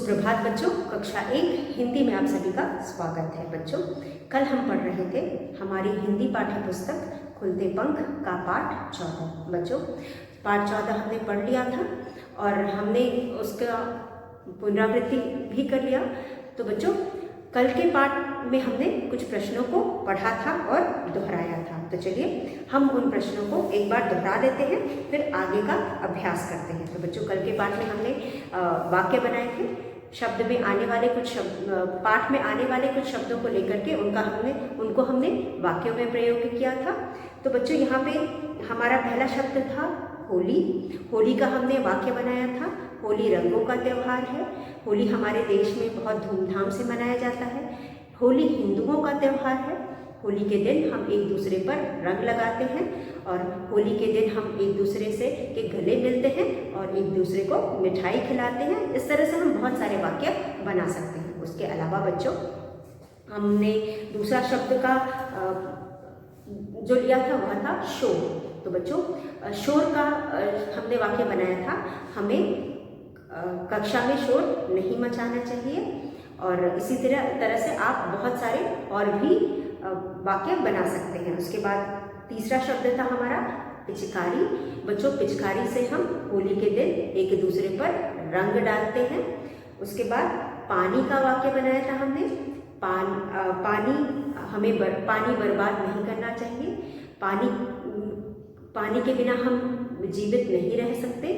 सुप्रभात बच्चों, कक्षा 1 हिंदी में आप सभी का स्वागत है। बच्चों, कल हम पढ़ रहे थे हमारी हिंदी पाठ्य पुस्तक खुलते पंख का पाठ 14। बच्चों, पाठ 14 हमने पढ़ लिया था और हमने उसका पुनरावृत्ति भी कर लिया। तो बच्चों, कल के पाठ में हमने कुछ प्रश्नों को पढ़ा था और दोहराया था। तो चलिए हम उन प्रश्नों को एक बार दोहरा लेते हैं, फिर आगे का अभ्यास करते हैं। तो बच्चों, कल के पाठ में हमने वाक्य बनाए थे। शब्द में आने वाले कुछ पाठ में आने वाले कुछ शब्दों को लेकर के उनको हमने वाक्यों में प्रयोग किया था। तो बच्चों, यहाँ पे हमारा पहला शब्द था होली। होली का हमने वाक्य बनाया था। होली रंगों का त्यौहार है। होली हमारे देश में बहुत धूमधाम से मनाया जाता है। होली हिंदुओं का त्यौहार है। होली के दिन हम एक दूसरे पर रंग लगाते हैं और होली के दिन हम एक दूसरे से के गले मिलते हैं और एक दूसरे को मिठाई खिलाते हैं। इस तरह से हम बहुत सारे वाक्य बना सकते हैं। उसके अलावा बच्चों, हमने दूसरा शब्द का जो लिया था वह था शोर। तो बच्चों, शोर का हमने वाक्य बनाया था, हमें कक्षा में शोर नहीं मचाना चाहिए। और इसी तरह से आप बहुत सारे और भी वाक्य बना सकते हैं। उसके बाद तीसरा शब्द था हमारा पिचकारी। बच्चों, पिचकारी से हम होली के दिन एक दूसरे पर रंग डालते हैं। उसके बाद पानी का वाक्य बनाया था हमने। हमें पानी बर्बाद नहीं करना चाहिए। पानी के बिना हम जीवित नहीं रह सकते,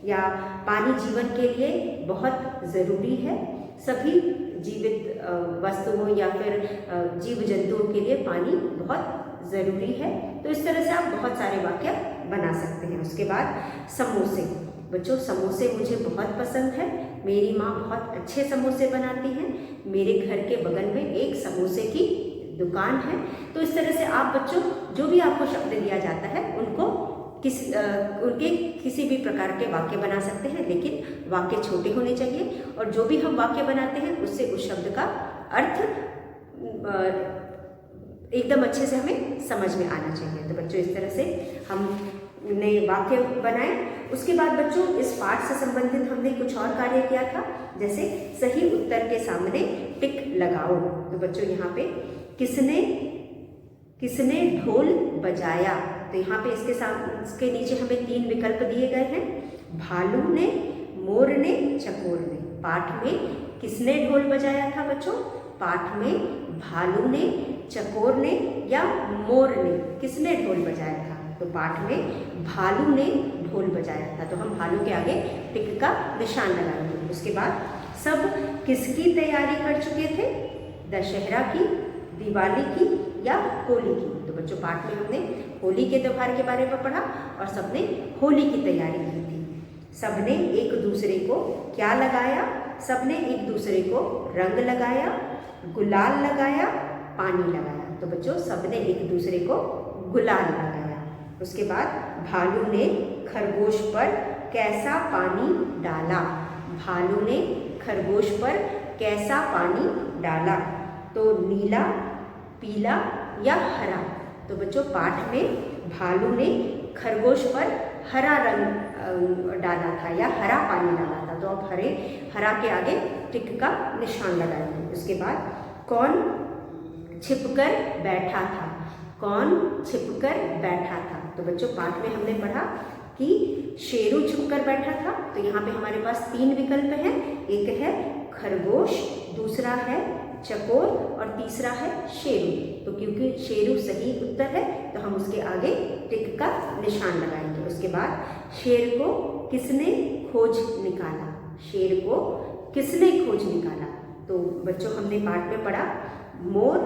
या पानी जीवन के लिए बहुत ज़रूरी है। सभी जीवित वस्तुओं या फिर जीव जंतुओं के लिए पानी बहुत ज़रूरी है। तो इस तरह से आप बहुत सारे वाक्य बना सकते हैं। उसके बाद समोसे। बच्चों, समोसे मुझे बहुत पसंद है। मेरी माँ बहुत अच्छे समोसे बनाती हैं। मेरे घर के बगल में एक समोसे की दुकान है। तो इस तरह से आप बच्चों, जो भी आपको शब्द दिया जाता है उनके किसी भी प्रकार के वाक्य बना सकते हैं, लेकिन वाक्य छोटे होने चाहिए और जो भी हम वाक्य बनाते हैं उससे उस शब्द का अर्थ एकदम अच्छे से हमें समझ में आना चाहिए। तो बच्चों, इस तरह से हमने वाक्य बनाए। उसके बाद बच्चों, इस पाठ से संबंधित हमने कुछ और कार्य किया था, जैसे सही उत्तर के सामने टिक लगाओ। तो बच्चों, यहाँ पे किसने ढोल बजाया। तो यहाँ पे इसके नीचे हमें 3 विकल्प दिए गए हैं। भालू ने, मोर ने, चकोर ने। पाठ में किसने ढोल बजाया था बच्चों? पाठ में भालू ने, चकोर ने या मोर ने, किसने ढोल बजाया था? तो पाठ में भालू ने ढोल बजाया था। तो हम भालू के आगे टिक का निशान लगाएंगे। उसके बाद सब किसकी तैयारी कर चुके थे? दशहरा की, दिवाली की या होली की। तो बच्चों, पाठ में हमने होली के त्यौहार के बारे में पढ़ा और सबने होली की तैयारी की थी। सबने एक दूसरे को क्या लगाया? सबने एक दूसरे को रंग लगाया, गुलाल लगाया, पानी लगाया। तो बच्चों, सबने एक दूसरे को गुलाल लगाया। उसके बाद भालू ने खरगोश पर कैसा पानी डाला? भालू ने खरगोश पर कैसा पानी डाला? तो नीला, पीला या हरा। तो बच्चों, पाठ में भालू ने खरगोश पर हरा रंग डाला था या हरा पानी डाला था। तो आप हरा के आगे टिक का निशान लगाएंगे। उसके बाद कौन छिपकर बैठा था? कौन छिपकर बैठा था? तो बच्चों, पाठ में हमने पढ़ा कि शेरू छिपकर बैठा था। तो यहाँ पे हमारे पास 3 विकल्प हैं। एक है खरगोश, दूसरा है चकोर और तीसरा है शेरू। तो क्योंकि शेरू सही उत्तर है तो हम उसके आगे टिक का निशान लगाएंगे। उसके बाद शेर को किसने खोज निकाला? शेर को किसने खोज निकाला? तो बच्चों, हमने पाठ में पढ़ा मोर,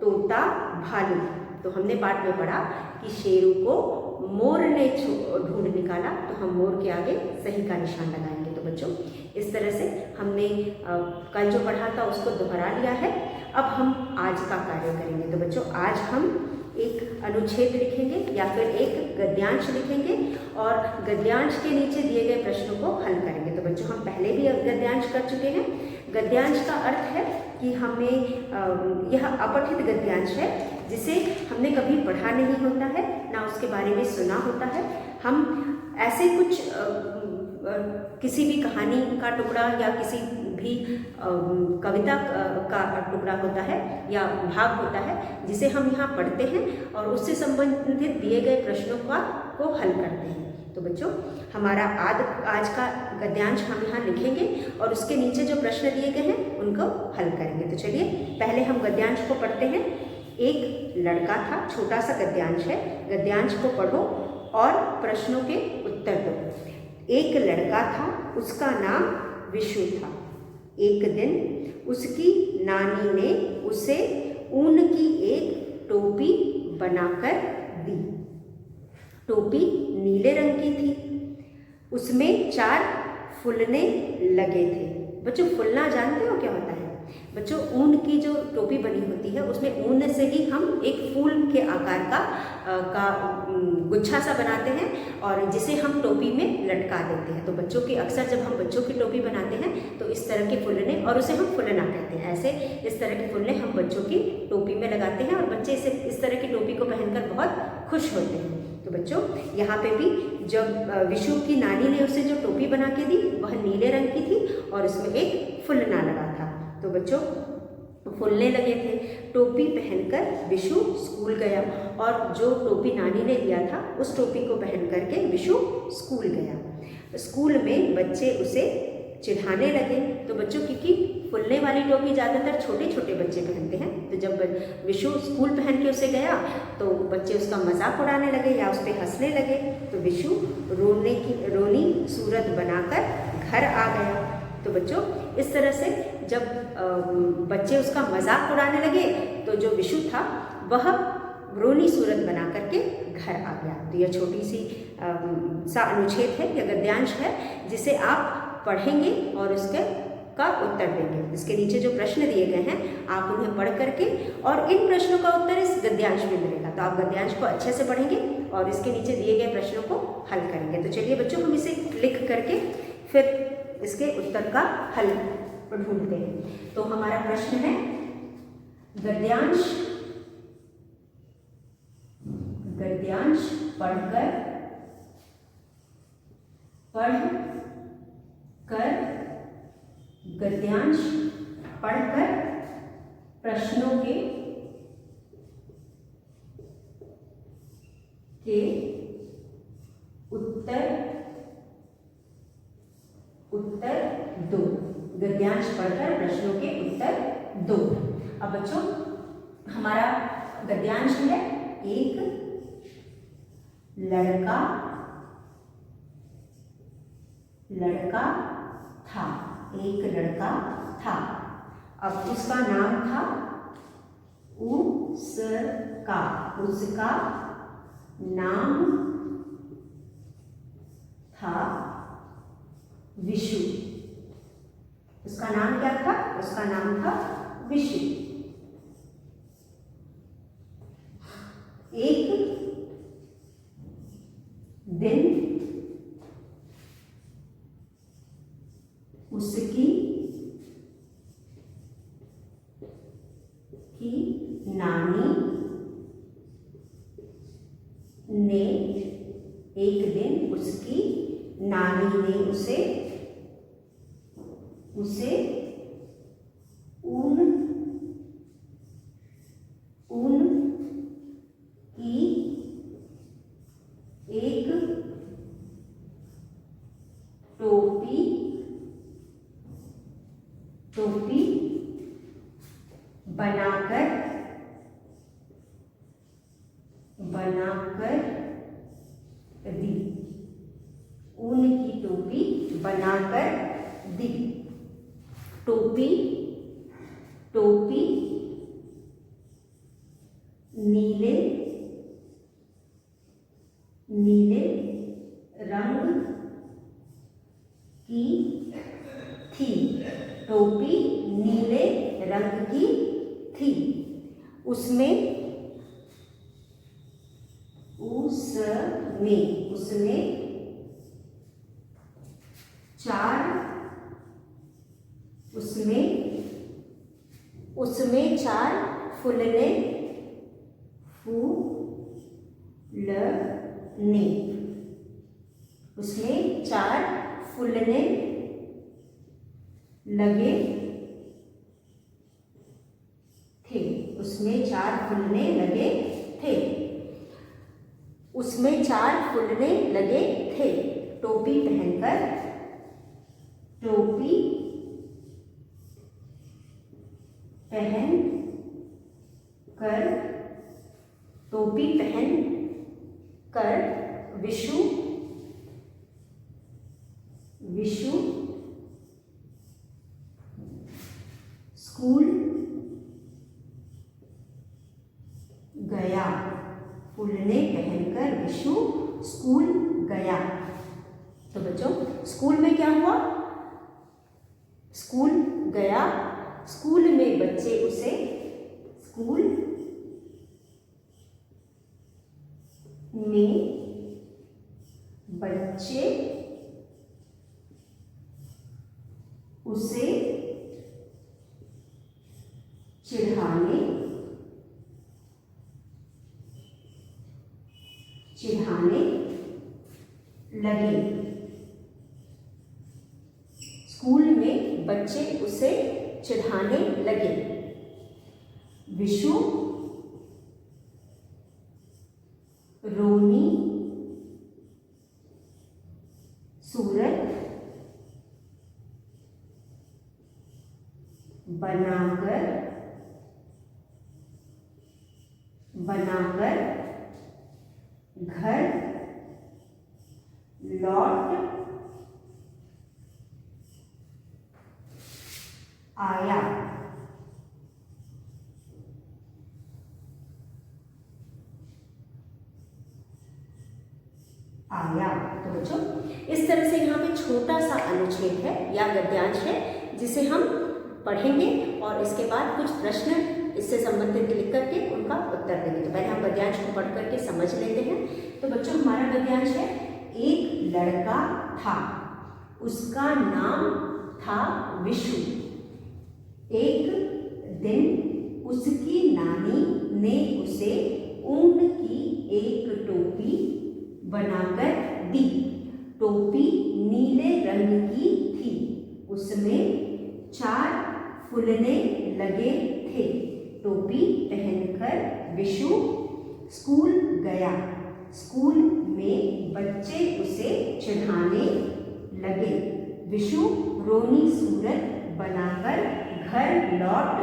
तोता, भालू। तो हमने पाठ में पढ़ा कि शेरू को मोर ने ढूंढ निकाला। तो हम मोर के आगे सही का निशान लगाएंगे। तो बच्चों, इस तरह से हमने कल जो पढ़ा था उसको दोहरा लिया है। अब हम आज का कार्य करेंगे। तो बच्चों, आज हम एक अनुच्छेद लिखेंगे या फिर एक गद्यांश लिखेंगे और गद्यांश के नीचे दिए गए प्रश्नों को हल करेंगे। तो बच्चों, हम पहले भी गद्यांश कर चुके हैं। गद्यांश का अर्थ है कि हमें यह अपठित गद्यांश है जिसे हमने कभी पढ़ा नहीं होता है, ना उसके बारे में सुना होता है। हम ऐसे कुछ किसी भी कहानी का टुकड़ा या किसी भी कविता का टुकड़ा होता है या भाग होता है, जिसे हम यहाँ पढ़ते हैं और उससे संबंधित दिए गए प्रश्नों को हल करते हैं। तो बच्चों, हमारा आज का गद्यांश हम यहाँ लिखेंगे और उसके नीचे जो प्रश्न दिए गए हैं उनको हल करेंगे। तो चलिए पहले हम गद्यांश को पढ़ते हैं। एक लड़का था, छोटा सा गद्यांश है। गद्यांश को पढ़ो और प्रश्नों के उत्तर दो। एक लड़का था, उसका नाम विशु था। एक दिन उसकी नानी ने उसे ऊन की एक टोपी बनाकर दी। टोपी नीले रंग की थी, उसमें 4 फुलने लगे थे। बच्चों, फुलना जानते हो क्या होता है? बच्चों, ऊन की जो टोपी बनी होती है उसमें ऊन से ही हम एक फूल के आकार का गुच्छा सा बनाते हैं और जिसे हम टोपी में लटका देते हैं। तो बच्चों की अक्सर जब हम बच्चों की टोपी बनाते हैं तो इस तरह के फुलने, और उसे हम फुलना कहते हैं, ऐसे इस तरह के फुलने हम बच्चों की टोपी में लगाते हैं और बच्चे इस तरह की टोपी को पहनकर बहुत खुश होते हैं। तो बच्चों, यहाँ पे भी जब विशु की नानी ने उसे जो टोपी बना के दी वह नीले रंग की थी और उसमें एक फुलना लगा था। तो बच्चों, फुलने लगे थे। टोपी पहनकर विशु स्कूल गया और जो टोपी नानी ने दिया था उस टोपी को पहन करके विशु स्कूल गया। स्कूल में बच्चे उसे चिढ़ाने लगे। तो बच्चों, क्योंकि फुलने वाली टोपी ज़्यादातर छोटे छोटे बच्चे पहनते हैं, तो जब विशु स्कूल पहन के उसे गया तो बच्चे उसका मजाक उड़ाने लगे या उस पर हंसने लगे। तो विशु रोनी सूरत बनाकर घर आ गया। तो बच्चों, इस तरह से जब बच्चे उसका मजाक उड़ाने लगे तो जो विशु था वह रोनी सूरत बना करके घर आ गया। तो यह छोटी सी सा अनुच्छेद है या गद्यांश है जिसे आप पढ़ेंगे और उसके का उत्तर देंगे। इसके नीचे जो प्रश्न दिए गए हैं आप उन्हें पढ़ करके, और इन प्रश्नों का उत्तर इस गद्यांश में मिलेगा। तो आप गद्यांश को अच्छे से पढ़ेंगे और इसके नीचे दिए गए प्रश्नों को हल करेंगे। तो चलिए बच्चों, हम इसे लिख करके फिर इसके उत्तर का हल ढूंढते हैं। तो हमारा प्रश्न है, गद्यांश पढ़कर गद्यांश पढ़कर प्रश्नों के उत्तर दो। गद्यांश पढ़कर प्रश्नों के उत्तर दो। अब बच्चों, हमारा गद्यांश है, एक लड़का था। एक लड़का था। अब उसका नाम था उसका नाम था विशु। उसका नाम क्या था? उसका नाम था विशु। एक दिन उसकी नानी ने उसे ऊन की एक टोपी बनाकर दी। ऊन की टोपी बनाकर दी। टोपी नीले रंग की थी। टोपी नीले रंग की थी। उसमें 4 फुलने लगे थे। उसमें 4 फूलने लगे थे। उसमें 4 फूलने लगे थे। टोपी पहनकर, टोपी पहन कर, टोपी पहन कर विशु स्कूल गया। फूलने पहनकर विशु स्कूल गया। तो बच्चों स्कूल में क्या हुआ? स्कूल गया। स्कूल में बच्चे उसे, स्कूल में बच्चे उसे चिढ़ाने लगे। स्कूल में बच्चे उसे चिढ़ाने लगे। विशु रोनी सूरत बनाकर घर लौट आया। तो बच्चों इस तरह से यहाँ पे छोटा सा अनुच्छेद है या गद्यांश है जिसे हम पढ़ेंगे और इसके बाद कुछ प्रश्न इससे संबंधित लिख करके उनका उत्तर देंगे। तो पहले हम गद्यांश को पढ़ करके समझ लेते हैं। तो बच्चों हमारा गद्यांश है, एक लड़का था, उसका नाम था विशु। एक दिन उसकी नानी ने उसे ऊन की एक टोपी बनाकर दी। टोपी नीले रंग की थी। उसमें 4 फूलने लगे थे। टोपी पहनकर विशु स्कूल गया। स्कूल में बच्चे उसे चिढ़ाने लगे। विशु रोनी सूरत बनाकर घर लौट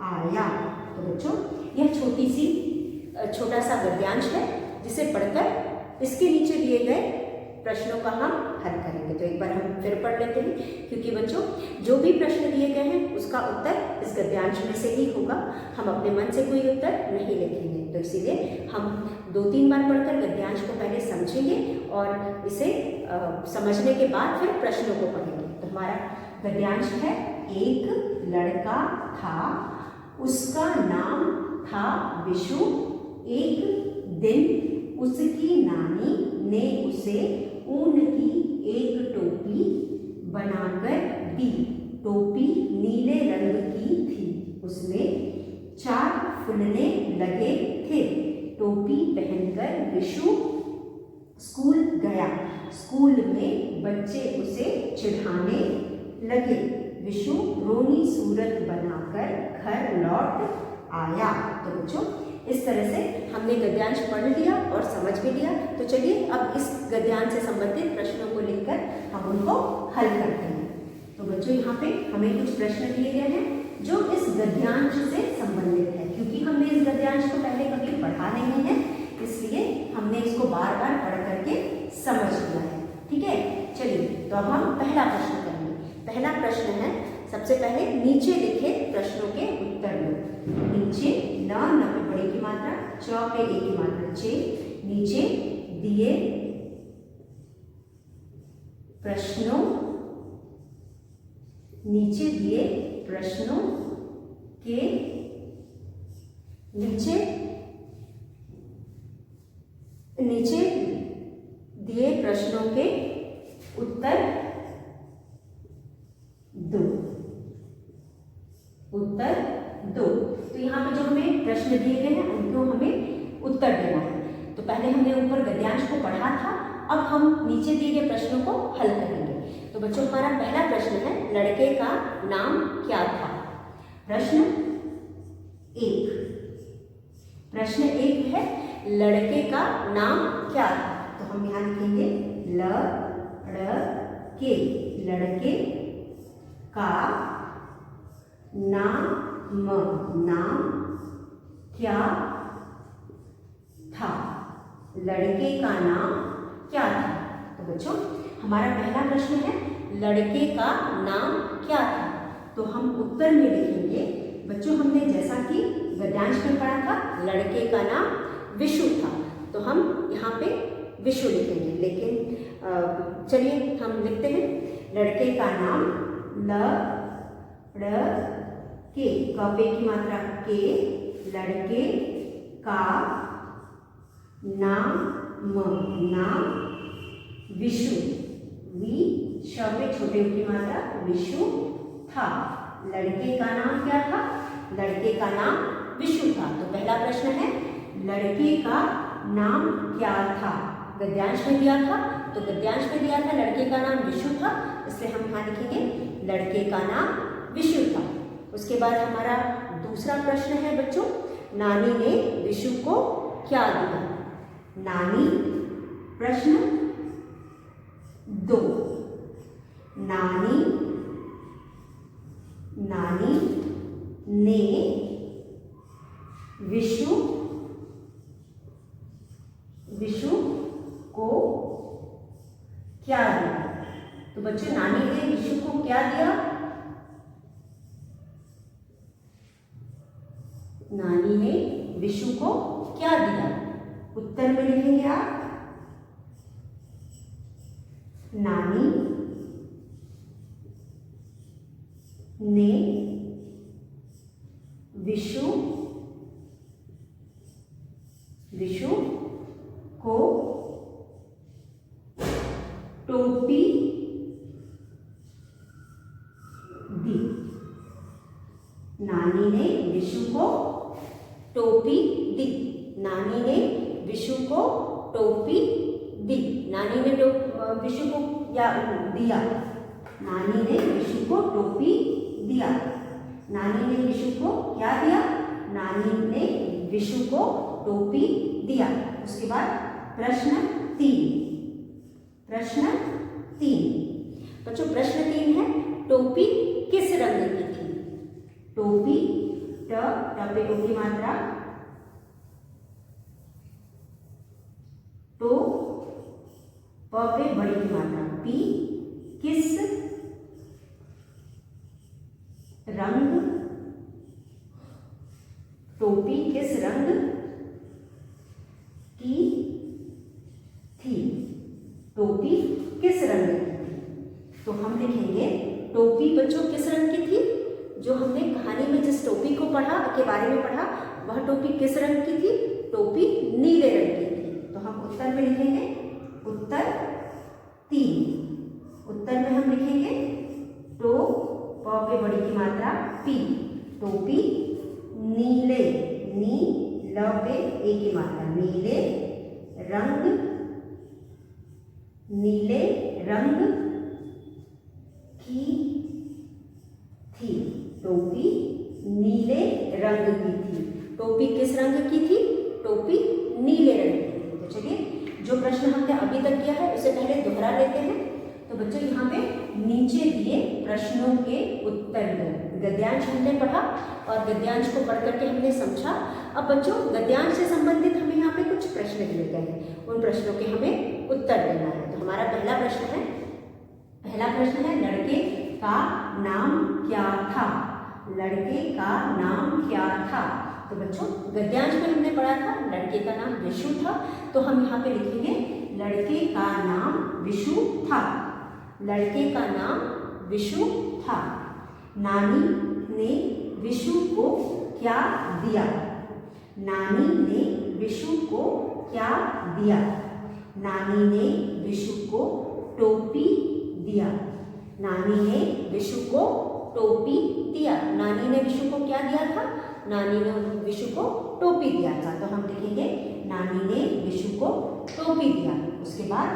आया। तो बच्चों यह छोटा सा गद्यांश है जिसे पढ़कर इसके नीचे दिए गए प्रश्नों का हम हल करेंगे। तो एक बार हम फिर पढ़ लेते हैं, क्योंकि बच्चों जो भी प्रश्न दिए गए हैं उसका उत्तर इस गद्यांश में से ही होगा। हम अपने मन से कोई उत्तर नहीं लिखेंगे। तो इसीलिए हम 2-3 बार पढ़कर गद्यांश को पहले समझेंगे और इसे समझने के बाद फिर प्रश्नों को पढ़ेंगे। तो हमारा गद्यांश है, एक लड़का था, उसका नाम था विशु। एक दिन उसकी नानी ने उसे ऊन की एक टोपी बनाकर दी। टोपी नीले रंग की थी। उसमें 4 फूलने लगे थे। टोपी पहनकर विशु स्कूल गया। स्कूल में बच्चे उसे चिढ़ाने लगे। विशु रोनी सूरत बनाकर घर लौट आया। तो बच्चों इस तरह से हमने गद्यांश पढ़ लिया और समझ भी लिया। तो चलिए अब इस गद्यांश से संबंधित प्रश्नों को लिखकर हम उनको हल करते हैं। तो बच्चों यहाँ पे हमें कुछ प्रश्न दिए गए हैं जो इस गद्यांश से संबंधित है। क्योंकि हमने इस गद्यांश को पहले कभी पढ़ा नहीं है, इसलिए हमने इसको बार बार पढ़ करके समझ लिया है। ठीक है, चलिए तो अब हम पहला प्रश्न करेंगे। पहला प्रश्न है, सबसे पहले नीचे लिखे प्रश्नों के उत्तर लो। नीचे न पे बड़ी की मात्रा, च पे ए की मात्रा चे। नीचे दिए प्रश्नों के नीचे दिए प्रश्नों के उत्तर दो। तो यहाँ पे जो हमें प्रश्न दिए गए हैं उनको हमें उत्तर देना है। तो पहले हमने ऊपर गद्यांश को पढ़ा था, अब हम नीचे दिए गए प्रश्नों को हल करेंगे। तो तो बच्चों हमारा पहला प्रश्न है, लड़के का नाम क्या था? प्रश्न एक है, लड़के का नाम क्या था? तो हम यहाँ लिखेंगे लड़के का नाम क्या था? लड़के का नाम क्या था? तो बच्चों हमारा पहला प्रश्न है, लड़के का नाम क्या था? तो हम उत्तर में लिखेंगे, बच्चों हमने जैसा कि गद्यांश में पढ़ा था, लड़के का नाम विशु था, तो हम यहाँ पे विशु लिखेंगे। लेकिन चलिए हम लिखते हैं, लड़के का नाम लड़के, कपे की मात्रा के, लड़के का नाम विशु, पे छोटे की मात्रा विशु था। लड़के का नाम क्या था? लड़के का नाम विशु था। तो पहला प्रश्न है, लड़के का नाम क्या था? गद्यांश में दिया था, तो गद्यांश में दिया था लड़के का नाम विशु था, इसलिए हम यहाँ लिखेंगे लड़के का नाम विशु था। उसके बाद हमारा दूसरा प्रश्न है बच्चों, नानी ने विशु को क्या दिया? नानी, प्रश्न 2, नानी ने विशु को क्या दिया? तो बच्चों नानी ने विशु को क्या दिया? नानी ने विशु को क्या दिया? उत्तर में लिखेंगे आप, नानी ने विशु को टोपी दी। नानी ने विशु को टोपी दी। नानी ने विशु को टोपी दी। नानी ने विशु को क्या दिया? नानी ने विशु को टोपी दिया। नानी ने विशु को क्या दिया? नानी ने विशु को टोपी दिया। उसके बाद प्रश्न 3। बच्चों प्रश्न 3 है, टोपी किस रंग की थी? टोपी, पे टो की मात्रा, तो पे बड़ी की मात्रा, पी, किस रंग, टोपी किस रंग की थी? टोपी किस रंग की थी? तो हम लिखेंगे टोपी बच्चों किस रंग की थी? जो हमने कहानी में जिस टोपी को पढ़ा के बारे में पढ़ा, वह टोपी किस रंग की थी? टोपी नीले रंग की थी। तो हम उत्तर में लिखेंगे, उत्तर 3। उत्तर में हम लिखेंगे टो, पे बड़ी की मात्रा, पी, टोपी नीले, नी, ल पे ए की मात्रा, नीले रंग की थी। टोपी नीले रंग की थी। टोपी किस रंग की थी? टोपी नीले रंग की थी। तो चलिए जो प्रश्न हमने अभी तक किया है उसे पहले दोहरा लेते हैं। तो बच्चों यहाँ पे नीचे दिए प्रश्नों के उत्तर दो। गद्यांश हमने पढ़ा और गद्यांश को पढ़ करके हमने समझा। अब बच्चों गद्यांश से संबंधित हमें यहाँ पे कुछ प्रश्न दिए गए हैं, उन प्रश्नों के हमें उत्तर देना है। तो हमारा पहला प्रश्न है लड़के का नाम क्या था? लड़के का नाम क्या था? तो बच्चों गद्यांश में हमने पढ़ा था लड़के का नाम विशु था, तो हम यहाँ पे लिखेंगे लड़के का नाम विशु था। लड़के का नाम विशु था। नानी ने विशु को क्या दिया? नानी ने विशु को क्या दिया? नानी ने विशु को टोपी दिया। नानी ने विशु को टोपी दिया। नानी ने विशु को क्या दिया था? नानी ने विशु को टोपी दिया था। तो हम लिखेंगे नानी ने विशु को टोपी दिया। उसके बाद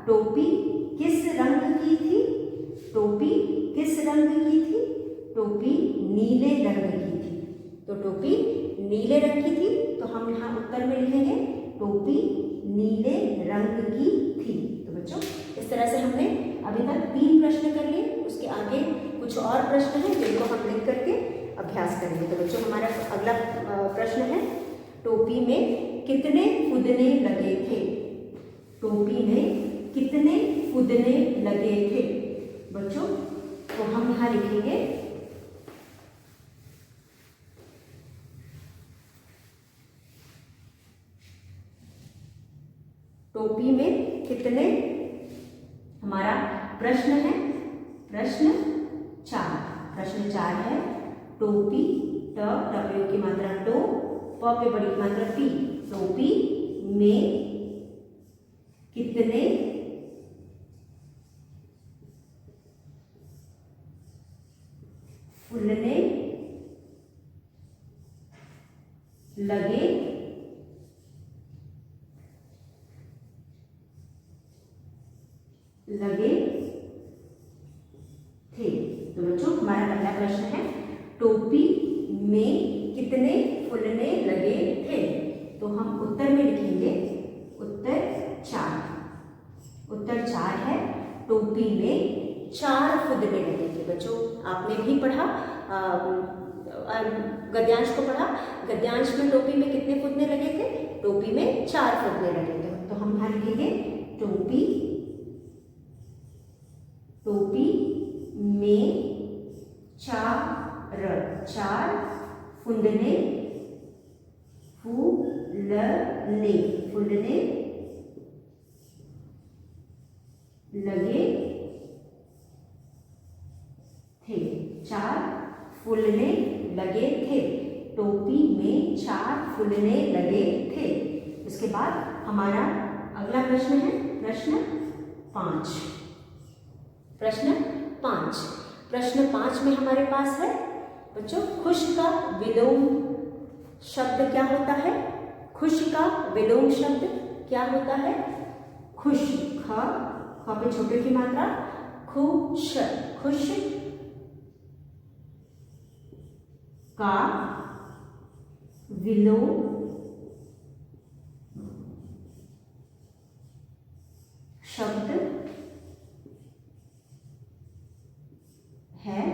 टोपी किस रंग की थी? टोपी किस रंग की थी? टोपी नीले रंग की थी। तो टोपी नीले रंग की थी, तो हम यहाँ उत्तर में लिखेंगे टोपी नीले रंग की थी। तो बच्चों इस तरह से हमने अभी तक 3 प्रश्न कर लिए। उसके आगे कुछ और प्रश्न हैं जिनको हम लिख करके अभ्यास करेंगे। तो बच्चों हमारा अगला प्रश्न है, टोपी में कितने फुदने लगे थे? टोपी में कितने फुदने लगे थे? बच्चों तो हम यहाँ लिखेंगे टोपी में कितने, हमारा प्रश्न है प्रश्न 4। प्रश्न 4 है टोपी, ट टपयों की मात्रा टो, प पे बड़ी मात्रा पी, टोपी में कितने फुलने लगे थे? तो बच्चों हमारा पहला प्रश्न है टोपी में कितने फुलने लगे थे? तो हम उत्तर में लिखेंगे उत्तर 4। उत्तर 4 है टोपी में 4 फुदने लगे थे। बच्चों आपने भी पढ़ा, गद्यांश को पढ़ा, गद्यांश में टोपी में कितने फुदने लगे थे? टोपी में 4 फुदने लगे थे। तो हम यहाँ लिखेंगे टोपी में 4 फुदने लगे थे। 4 फूलने लगे थे। टोपी में 4 फूलने लगे थे। उसके बाद हमारा अगला प्रश्न है प्रश्न 5। प्रश्न 5। प्रश्न 5 में हमारे पास है बच्चों खुश का विलोम शब्द क्या होता है? खुश का विलोम शब्द क्या होता है? खुश, ख पे छोटे की मात्रा, खुश, खुश का विलोम शब्द है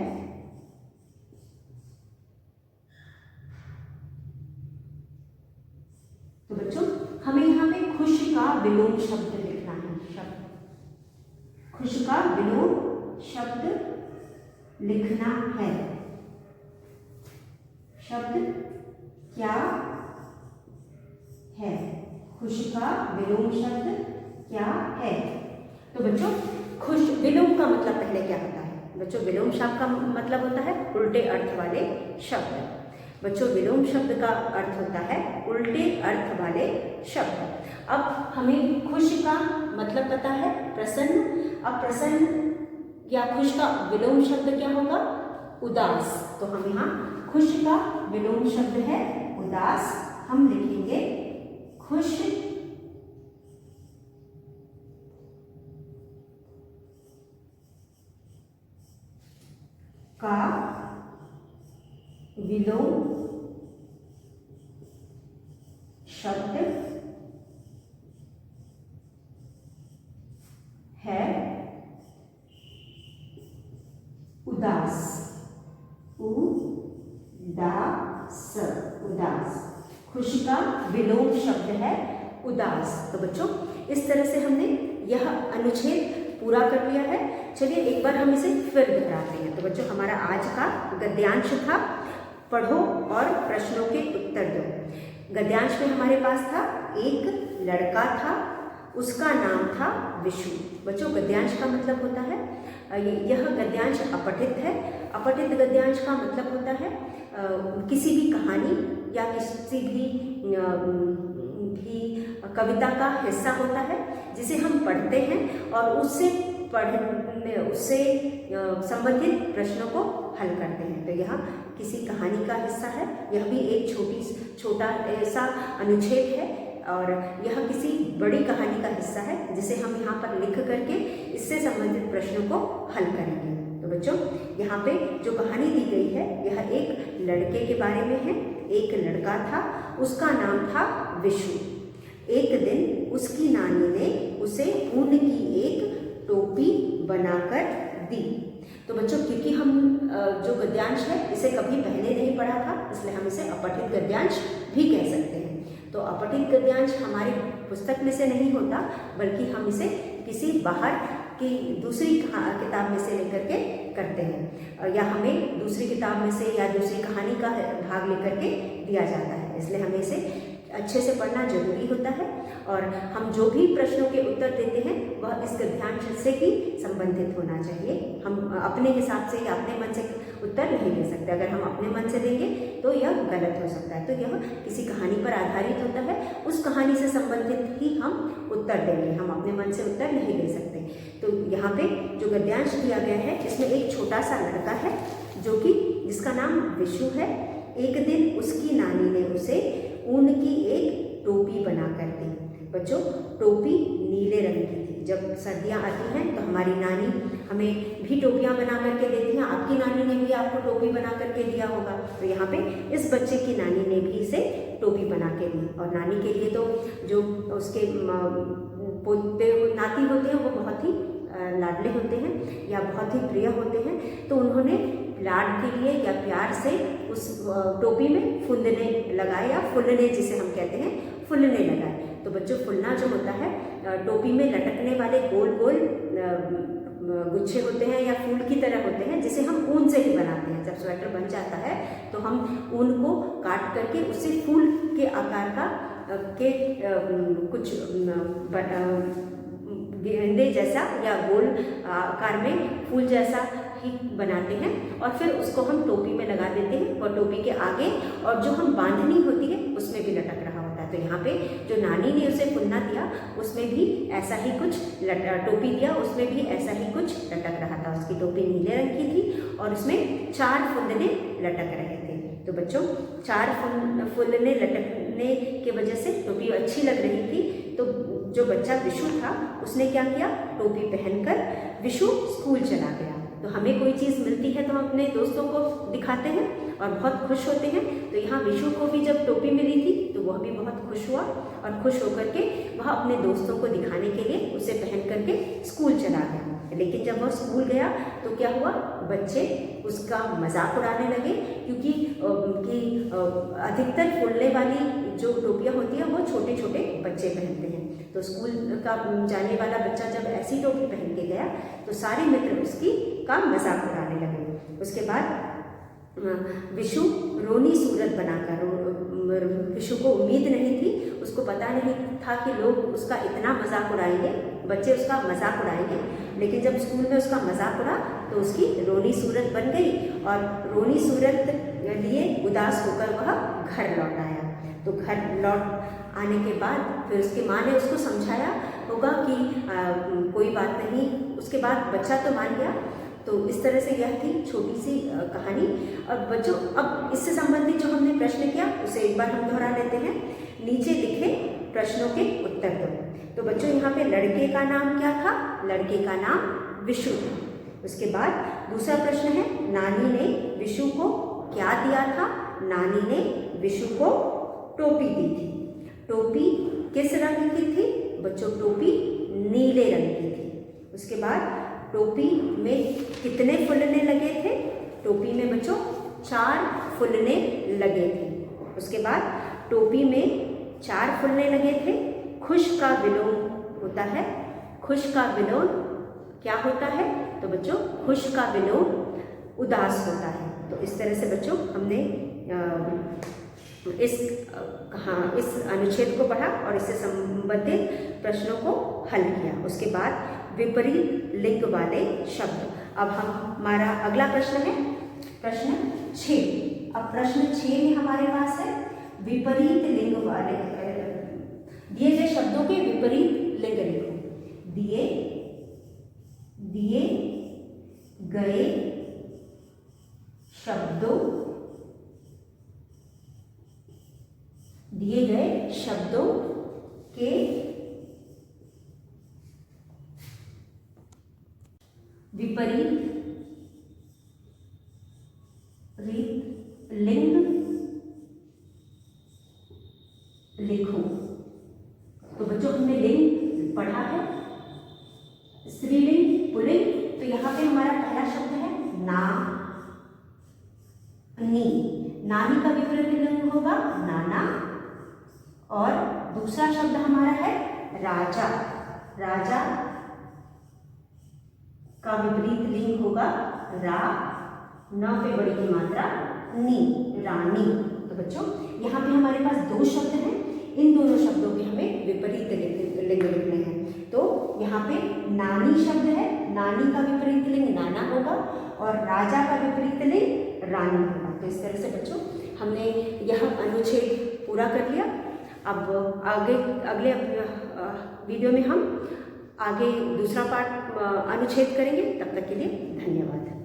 तो बच्चों हमें यहाँ पे खुश का विलोम शब्द लिखना है। शब्द खुश का विलोम शब्द लिखना है। शब्द क्या है? खुश का विलोम शब्द क्या है? तो बच्चों खुश, विलोम का मतलब पहले क्या होता है? बच्चों विलोम शब्द का मतलब होता है उल्टे अर्थ वाले शब्द। बच्चों विलोम शब्द का अर्थ होता है उल्टे अर्थ वाले शब्द। अब हमें खुश का मतलब पता है प्रसन्न। अब प्रसन्न या खुश का विलोम शब्द क्या होगा? उदास। तो हम यहाँ खुश का विलोम शब्द है उदास। हम लिखेंगे खुश का विलोम शब्द है उदास। उदास, उदास। खुश का विलोम शब्द है उदास। तो बच्चों इस तरह से हमने यह अनुच्छेद पूरा कर लिया है। चलिए एक बार हम इसे फिर दोहराते हैं। तो बच्चों हमारा आज का गद्यांश था पढ़ो और प्रश्नों के उत्तर दो। गद्यांश में हमारे पास था एक लड़का था, उसका नाम था विशु। बच्चों गद्यांश का मतलब होता है, यह गद्यांश अपठित है। अपठित गद्यांश का मतलब होता है किसी भी कहानी या किसी भी कविता का हिस्सा होता है जिसे हम पढ़ते हैं और उससे संबंधित प्रश्नों को हल करते हैं। तो यह किसी कहानी का हिस्सा है। यह भी एक छोटा ऐसा अनुच्छेद है और यह किसी बड़ी कहानी का हिस्सा है जिसे हम यहाँ पर लिख करके इससे संबंधित प्रश्नों को हल करेंगे। तो बच्चों यहाँ पे जो कहानी दी गई है यह एक लड़के के बारे में है। एक लड़का था, उसका नाम था विशु। एक दिन उसकी नानी ने उसे ऊन की एक टोपी बनाकर दी। तो बच्चों क्योंकि हम जो गद्यांश है इसे कभी पहले नहीं पढ़ा था, इसलिए हम इसे अपठित गद्यांश भी कह सकते हैं। तो अपठित गद्यांश हमारी पुस्तक में से नहीं होता, बल्कि हम इसे किसी बाहर की दूसरी किताब में से लेकर के करते हैं, या हमें दूसरी किताब में से या दूसरी कहानी का भाग लेकर के दिया जाता है। इसलिए हमें इसे अच्छे से पढ़ना जरूरी होता है, और हम जो भी प्रश्नों के उत्तर देते हैं वह इस गद्यांश से ही संबंधित होना चाहिए। हम अपने हिसाब से या अपने मन से उत्तर नहीं दे सकते। अगर हम अपने मन से देंगे तो यह गलत हो सकता है। तो यह किसी कहानी पर आधारित होता है, उस कहानी से संबंधित ही हम उत्तर देंगे, हम अपने मन से उत्तर नहीं दे सकते। तो यहाँ पे जो गद्यांश दिया गया है इसमें एक छोटा सा लड़का है जो कि जिसका नाम विशु है। एक दिन उसकी नानी ने उसे ऊन की एक टोपी बनाकर दी। बच्चों टोपी नीले रंग की थी। जब सर्दियाँ आती हैं तो हमारी नानी हमें भी टोपियाँ बना करके देती हैं। आपकी नानी ने भी आपको टोपी बना करके दिया होगा। तो यहाँ पे इस बच्चे की नानी ने भी इसे टोपी बना के दी। और नानी के लिए तो जो उसके पोते नाती होते हैं वो बहुत ही लाडले होते हैं या बहुत ही प्रिय होते हैं। तो उन्होंने लाड के लिए या प्यार से उस टोपी में फुंदने लगाए, या फुलने जिसे हम कहते हैं फुलने लगाए। तो बच्चों फुलना जो होता है, टोपी में लटकने वाले गोल गोल गुच्छे होते हैं या फूल की तरह होते हैं, जिसे हम ऊन से ही बनाते हैं। जब स्वेटर बन जाता है तो हम ऊन को काट करके उससे फूल के आकार का के कुछ गेंदे जैसा या गोल आकार में फूल जैसा ही बनाते हैं, और फिर उसको हम टोपी में लगा देते हैं। और टोपी के आगे और जो हम बांधनी होती है उसमें भी लटक रहा होता है। तो यहाँ पे जो नानी ने उसे फुलना दिया उसमें भी ऐसा ही कुछ टोपी दिया, उसमें भी ऐसा ही कुछ लटक रहा था। उसकी टोपी नीले रंग की थी और उसमें 4 फुंदने लटक रहे थे। तो बच्चों 4 फुंदने लटकने की वजह से टोपी अच्छी लग रही थी। तो जो बच्चा विशु था उसने क्या किया, टोपी पहनकर विशु स्कूल चला गया। तो हमें कोई चीज़ मिलती है तो हम अपने दोस्तों को दिखाते हैं और बहुत खुश होते हैं। तो यहाँ विशु को भी जब टोपी मिली थी तो वह भी बहुत खुश हुआ, और खुश होकर के वह अपने दोस्तों को दिखाने के लिए उसे पहन करके स्कूल चला गया। लेकिन जब वह स्कूल गया तो क्या हुआ, बच्चे उसका मजाक उड़ाने लगे, क्योंकि अधिकतर फूलने वाली जो टोपियाँ होती हैं वो छोटे छोटे बच्चे पहनते हैं। तो स्कूल का जाने वाला बच्चा जब ऐसी टोपी पहन के गया तो सारे मित्र उसकी का मजाक उड़ाने लगे। उसके बाद विशु रोनी सूरत बनाकर, विशु को उम्मीद नहीं थी, उसको पता नहीं था कि लोग उसका इतना मजाक उड़ाएंगे, बच्चे उसका मजाक उड़ाएंगे। लेकिन जब स्कूल में उसका मजाक उड़ा तो उसकी रोनी सूरत बन गई, और रोनी सूरत लिए उदास होकर वह घर लौट आया। तो घर लौट आने के बाद फिर उसकी माँ ने उसको समझाया होगा कि कोई बात नहीं। उसके बाद बच्चा तो मान गया। तो इस तरह से यह थी छोटी सी कहानी। और बच्चों अब इससे संबंधित जो हमने प्रश्न किया उसे एक बार हम दोहरा लेते हैं। नीचे लिखे प्रश्नों के उत्तर दो। तो बच्चों यहाँ पे लड़के का नाम क्या था, लड़के का नाम विशु था। उसके बाद दूसरा प्रश्न है, नानी ने विशु को क्या दिया था, नानी ने विशु को टोपी दी थी। टोपी किस रंग की थी बच्चों, टोपी नीले रंग की थी। उसके बाद टोपी में कितने फुलने लगे थे, टोपी में बच्चों 4 फुलने लगे थे। उसके बाद टोपी में 4 फुलने लगे थे। खुश का विलोम होता है, खुश का विलोम क्या होता है, तो बच्चों खुश का विलोम उदास होता है। तो इस तरह से बच्चों हमने इस अनुच्छेद को पढ़ा और इससे संबंधित प्रश्नों को हल किया। उसके बाद विपरीत लिंग वाले शब्द। अब हमारा अगला प्रश्न है प्रश्न 6। अब प्रश्न 6 में हमारे पास है विपरीत लिंग वाले, दिए गए शब्दों के विपरीत लिंग लिखो। दिए गए शब्दों के विपरीत लिंग लिखो। तो बच्चों हमने लिंग पढ़ा है, स्त्रीलिंग, पुल्लिंग। तो यहाँ पे हमारा पहला शब्द है नानी। नानी का विपरीत लिंग होगा नाना। और दूसरा शब्द हमारा है राजा। राजा का विपरीत लिंग होगा रा। न पे बड़ी की मात्रा नी, रानी। तो बच्चों यहाँ पे हमारे पास दो शब्द हैं, इन दोनों शब्दों के हमें विपरीत लिंग लिखने हैं। तो यहाँ पे नानी शब्द है, नानी का विपरीत लिंग नाना होगा और राजा का विपरीत लिंग रानी होगा। तो इस तरह से बच्चों हमने यह अनुच्छेद पूरा कर लिया। अब अगले वीडियो में हम आगे दूसरा पार्ट अनुच्छेद करेंगे। तब तक के लिए धन्यवाद।